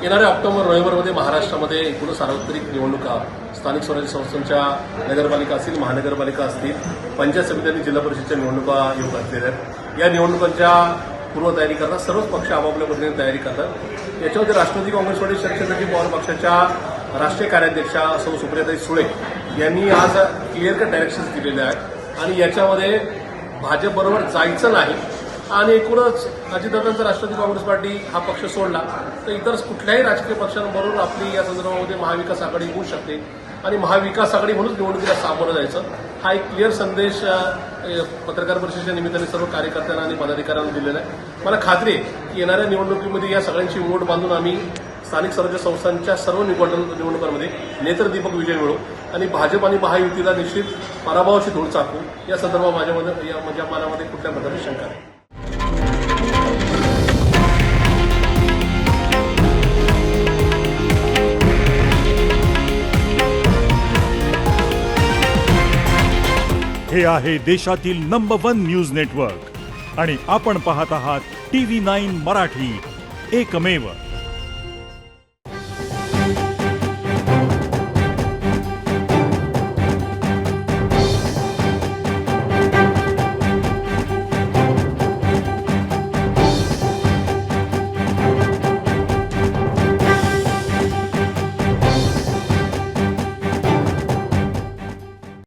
येणाऱ्या ऑक्टोबर-नोव्हेंबरमध्ये महाराष्ट्रामध्ये एकूण सार्वत्रिक निवडणुका स्थानिक स्वराज्य संस्थांच्या नगरपालिका असतील, महानगरपालिका असतील, पंचायत समिती आणि जिल्हा परिषदेच्या निवडणुका येऊ घातलेल्या आहेत. या निवडणुकांच्या पूर्वतयारी करतात सर्वच पक्ष आपापल्या पद्धतीने तयारी करतात. याच्यामध्ये राष्ट्रवादी काँग्रेस पार्टी शरदचंद्रजी पवार पक्षाच्या राष्ट्रीय कार्याध्यक्षा सौ सुप्रियाताई सुळे यांनी आज क्लिअर कट डायरेक्शन्स दिलेले आहेत आणि याच्यामध्ये भाजपबरोबर जायचं नाही आणि एकूणच अजितदादांचा राष्ट्रवादी काँग्रेस पार्टी हा पक्ष सोडला तर इतर कुठल्याही राजकीय पक्षांबरोबर आपली या संदर्भामध्ये महाविकास आघाडी होऊ शकते आणि महाविकास आघाडी म्हणून निवडणुकीला सामोरं जायचं हा एक क्लिअर संदेश पत्रकार परिषदेच्या निमित्ताने सर्व कार्यकर्त्यांना आणि पदाधिकाऱ्यांना दिलेला आहे. मला खात्री आहे की येणाऱ्या निवडणुकीमध्ये या सगळ्यांची ओढ बांधून आम्ही स्थानिक स्वराज्य संस्थांच्या सर्व निवडणुकांमध्ये नेत्रदीपक विजय मिळवू आणि भाजप आणि महायुतीला निश्चित पराभवाची धूळ चाकू या संदर्भात माझ्या मनामध्ये कुठल्या प्रकारची शंका नाही. हे आहे देशातील नंबर 1 न्यूज नेटवर्क आणि आपण पाहत आहात TV9 मराठी, एकमेव.